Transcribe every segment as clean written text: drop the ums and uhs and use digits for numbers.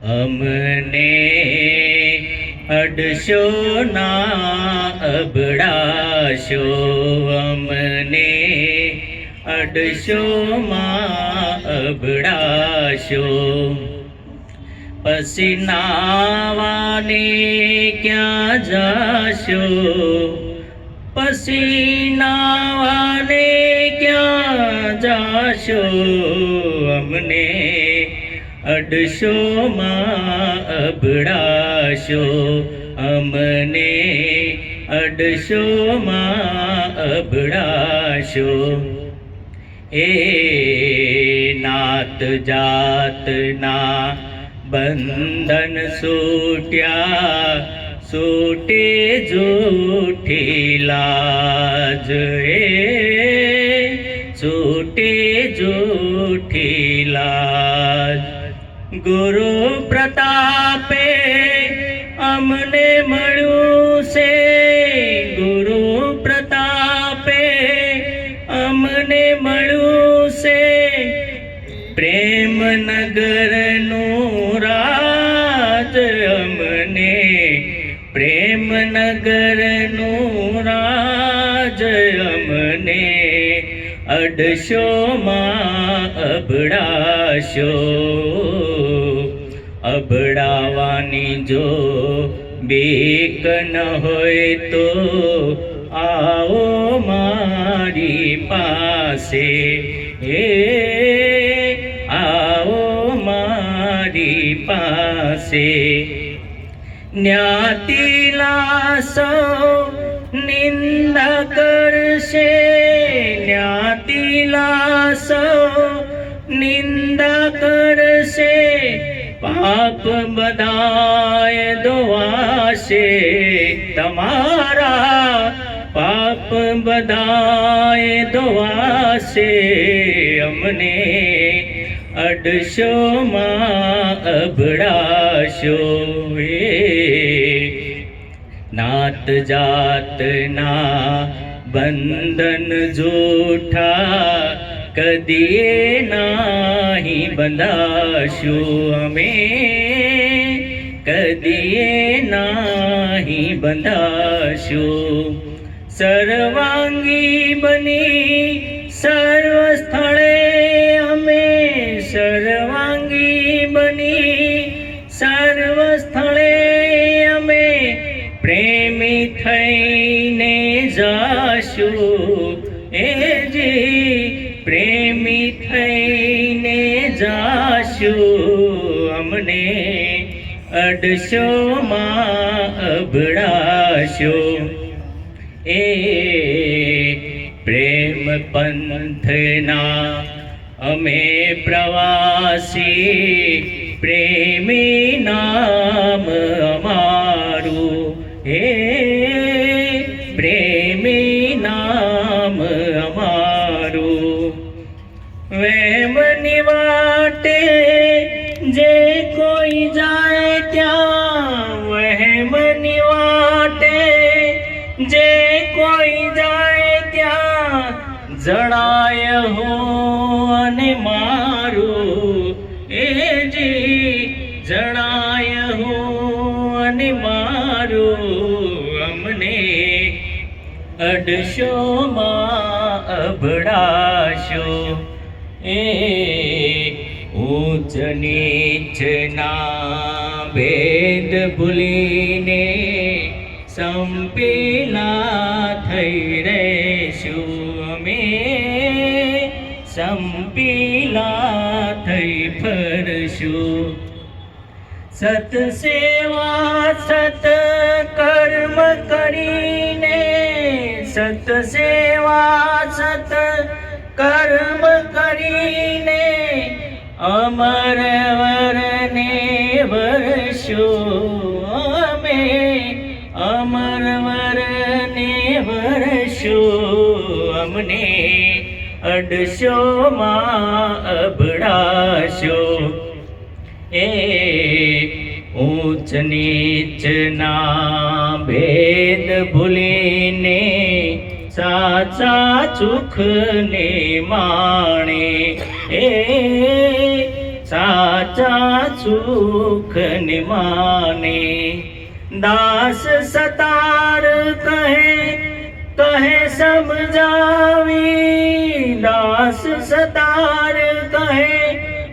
અમને અડશો ના અબડાશો, અમને અડશો માં અબડાશો. પછી નાવાને ક્યાં જાશો, પછી નાવાને ક્યાં જાશો, અમને અડશો માં અબડાશો, અમને અડશો માં અબડાશો. એ નાત જાતના બંધન છૂટ્યા, છૂટે જૂઠી લાજ, છૂટે જૂઠી લાજ. ગુરુ પ્રતાપે અમને મળ્યું છે, ગુરુ પ્રતાપે અમને મળ્યું છે, પ્રેમનગરનું રાજ, અમને પ્રેમનગરનું રાજ, અમને અડશો માં અબડાશો. અબડાવાની જો બીક ન હોય તો આવો મારી પાસે, આવો મારી પાસે. જ્ઞાતિલા સૌ નિંદા કરશે, જ્ઞાતિલા સૌ નિંદા કરશે, પાપ બધાય ધોવાશે, તમારા પાપ બધાય ધોવાશે. અમને અડશો માં અબડાશો. નાત જાતના બંધન જૂઠા કદીએ નહીં બંધાશું, અમે કદીએ નહીં બંધાશું. સર્વાંગી બની સર્વ સ્થળે અમે, સર્વાંગી બની સર્વ સ્થળે અમે, પ્રેમી થઈને જાશું, જી પ્રેમી થઈને જાશું. અમને અડશો માં અબડાશો. પ્રેમ પંથના અમે પ્રવાસી, પ્રેમી નામ અમારું, પ્રેમી નામ અમારું. વેમની વાટે જે કોઈ જાય ત્યાં, વહેમની વાટે જે કોઈ જાય ત્યાં, જણાય હું અને મારું, જી જણાય હું અને મારું. અમને અડશો માં અબડાશો. ઊંચ નીચના ભેદ ભૂલીને સંપેલા થઈ રહેશું, અમે સંપેલા થઈ ફરશું. સત સેવા સત કર્મ કરીને, સત સેવા સત કર્મ કરીને, અમર વરને વરશું, અમે અમર વરને વરશું. અમને અડશો માં અબડાશો. ઊંચ નીચના ભેદ ભૂલીને સાચા સુખને માણે, સાચા સુખ ને માને. દાસ સતાર કહે સમજાવી, દાસ સતાર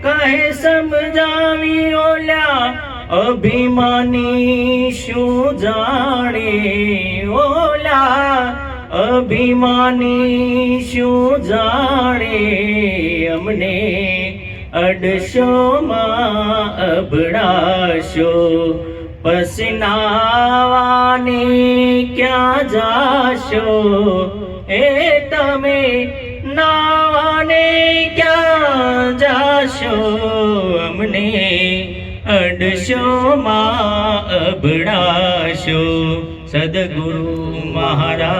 કહે સમજાવી, ઓલ્યા અભિમાની શું જાણે, ઓલા અભિમાની શું જાણે. અમને અડશોમાં અભડાશો, પસનાવાને ક્યાં જાશો, એ તમે નાવાને ક્યાં જાશો. અમને અડશોમાં અભડાશો. સદગુરુ મહારાજ